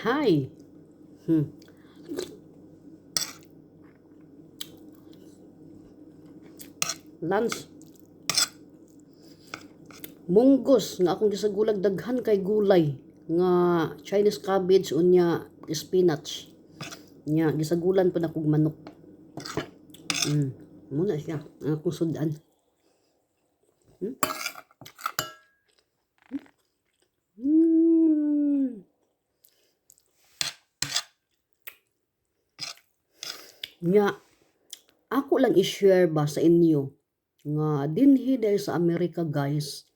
Hi. Hmm. Lunch. Munggos nga akong gisagulag daghan kay gulay nga Chinese cabbage unya spinach. Nya gisagulan pa na kog manok. Hmm. Muna siya ang akong sudan. Hmm. Hmm. Nya ako lang i-share ba sa inyo nga dinhi dahil sa Amerika guys.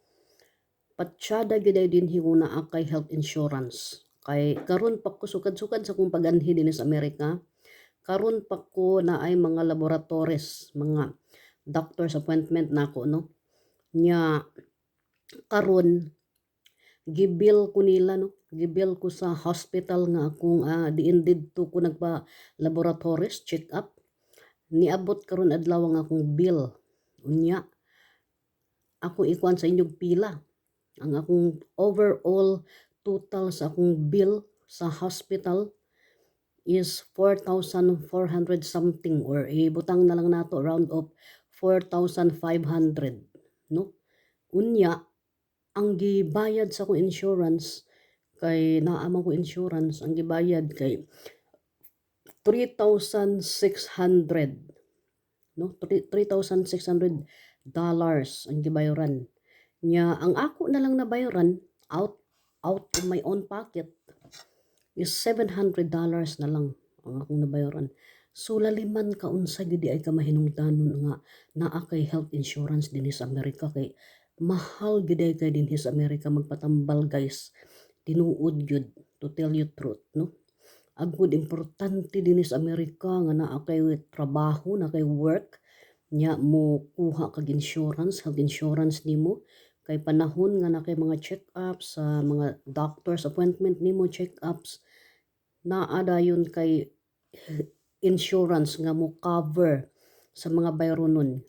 Patsyada gyud dinhi una kay health insurance. Kay karon pa ko sukad-sukad sa kong paganhi dinhi sa Amerika. Karon pa ko na ay mga laboratories, mga doctor's appointment nako no. Nya karon gibil ko nila no. Gibil ko sa hospital nga akong diin didto ko nagpa laboratories check up. Niabot karon adlaw nga akong bill. Unya ako ikuan sa inyong pila. Ang akong overall total sa akong bill sa hospital is 4,400 something or ibutang na lang nato round of 4,500 no. Unya ang gibayad sa akong insurance kay naamang ko insurance ang gibayad kay 3,600 no. 3,600 dollars ang gibayaran nya. Ang ako na lang nabayaran out of my own pocket is $700 na lang ang akong nabayaran. So laliman ka unsa gyud ay ka mahinungdanon nga naa kay health insurance dinhi sa Amerika kay mahal gyud ay kay dinhi sa Amerika magpatambal guys. Tinuod gyud to tell you truth no. Agud importante dinhi sa Amerika nga naa kay trabaho na kay work nya mo kuha kag insurance, health insurance nimo kay panahon nga na kay mga check-ups sa mga doctor's appointment nimo check-ups naa dayon kay insurance nga mo cover sa mga bayronon.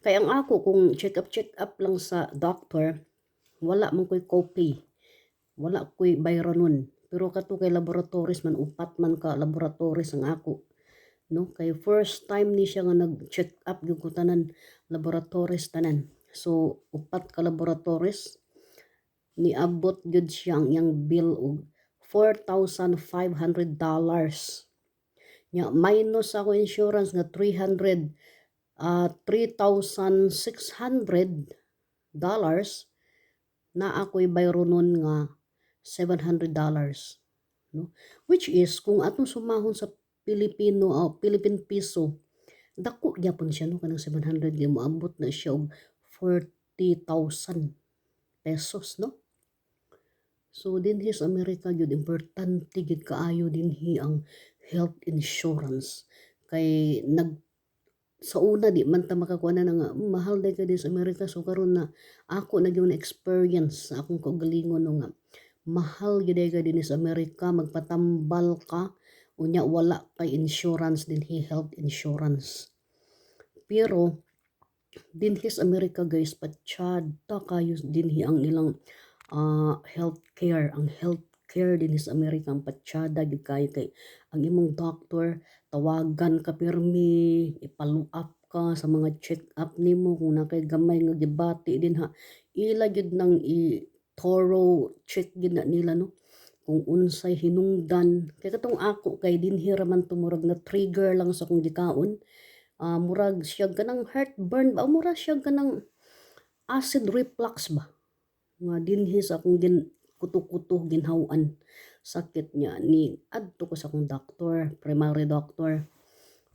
Kay ang ako kung check up lang sa doctor wala man ko'y copay, wala ko'y bayranon. Pero kato kay laboratories man upat man ka laboratories ang ako no. Kay first time ni siya nga nag-check up gyud ko tanan laboratories tanan. So upat ka laboratories niabot gyud siya ang iyang bill og $4,500. Nya minus ako insurance nga 3,600 dollars na ako'y bayronon nga $700 no. Which is kung atong sumahon sa Philippine peso dako gyapon siya no kanang 700 di moabot na siya og 40,000 pesos no. So dinhi sa Amerika gyud importante gyud kaayo dinhi ang health insurance kay sa una di man ta makakuha na nga mahal day ka sa Amerika. So karon na ako na gyud experience sa akong kaugalingon no nga mahal gyud ka dinhi sa Amerika magpatambal ka unya wala kay insurance dinhi health insurance. Pero dinhi sa Amerika guys patsyada kayo dinhi ang ilang healthcare. Ang healthcare dinhi sa Amerika ang patsyada gyud kayo kay ang imong doctor tawagan ka pirmi i-follow up ka sa mga check up nimo kung na kay gamay nga gibati din ha ila gyud nang thorough check gyud na nila no kung unsay hinungdan. Kay katong ako kay dinhi ra man tumurag na trigger lang sa akong gikaon. Murag siya kanang heartburn ba mura siya kanang acid reflux ba nga dinhi sa akong kuto-kuto ginhawan sakit niya ni adto ko sa akong doctor, primary doctor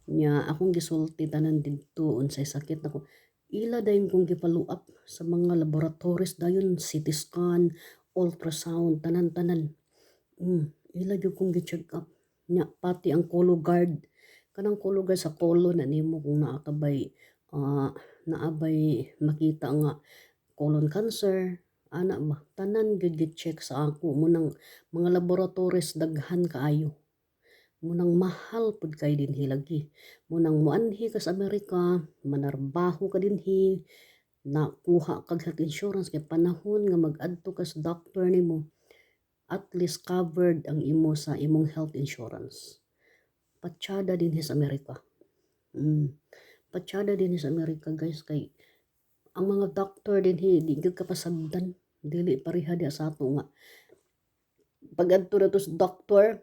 niya akong gisulti tanan didto unsay sakit nako. Ila dayon kong gi-follow up sa mga laboratories dayon CT scan, ultrasound tanan-tanan. Ila gyud kong gi-check up nya pati ang Cologuard kanang Cologuard sa colon na nimo kung naa ka bay naabay makita nga colon cancer ana ba tanan gyud gi-check sa ako munang mga laboratories daghan kaayo munang mahal pud kay dinhi lagi. Munang muanhi ka sa Amerika manarbaho ka dinhi nakuha kag health insurance kay panahon nga mag-adto ka sa doctor nimo at least covered ang imo sa imong health insurance. Patsyada din sa Amerika. Patsyada din sa Amerika guys, kay ang mga doctor din di gyud kapasagdan, dili pareha dia sa ato nga. Pag adto na to sa doktor,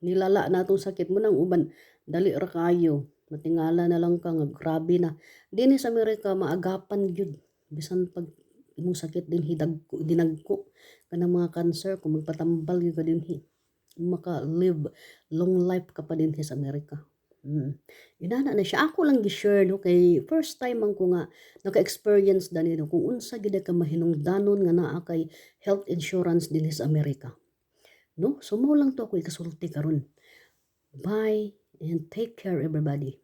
nilala na itong sakit mo nang uban, dali ra kayo. Matingala na lang ka nga grabe na. Dinhi sa Amerika maagapan gyud bisan pag imong sakit din dinagko kanang mga cancer kung magpatambal gyud ka dinhi. Maka-live long life ka pa dinhi sa Amerika. Inana na siya. Ako lang gi-share no kay first time man ko nga naka-experience dani no kung unsa gid ka mahinungdanon nga naa kay health insurance dinhi sa Amerika. No? So mao lang to ako ikasulti karon. Bye and take care everybody.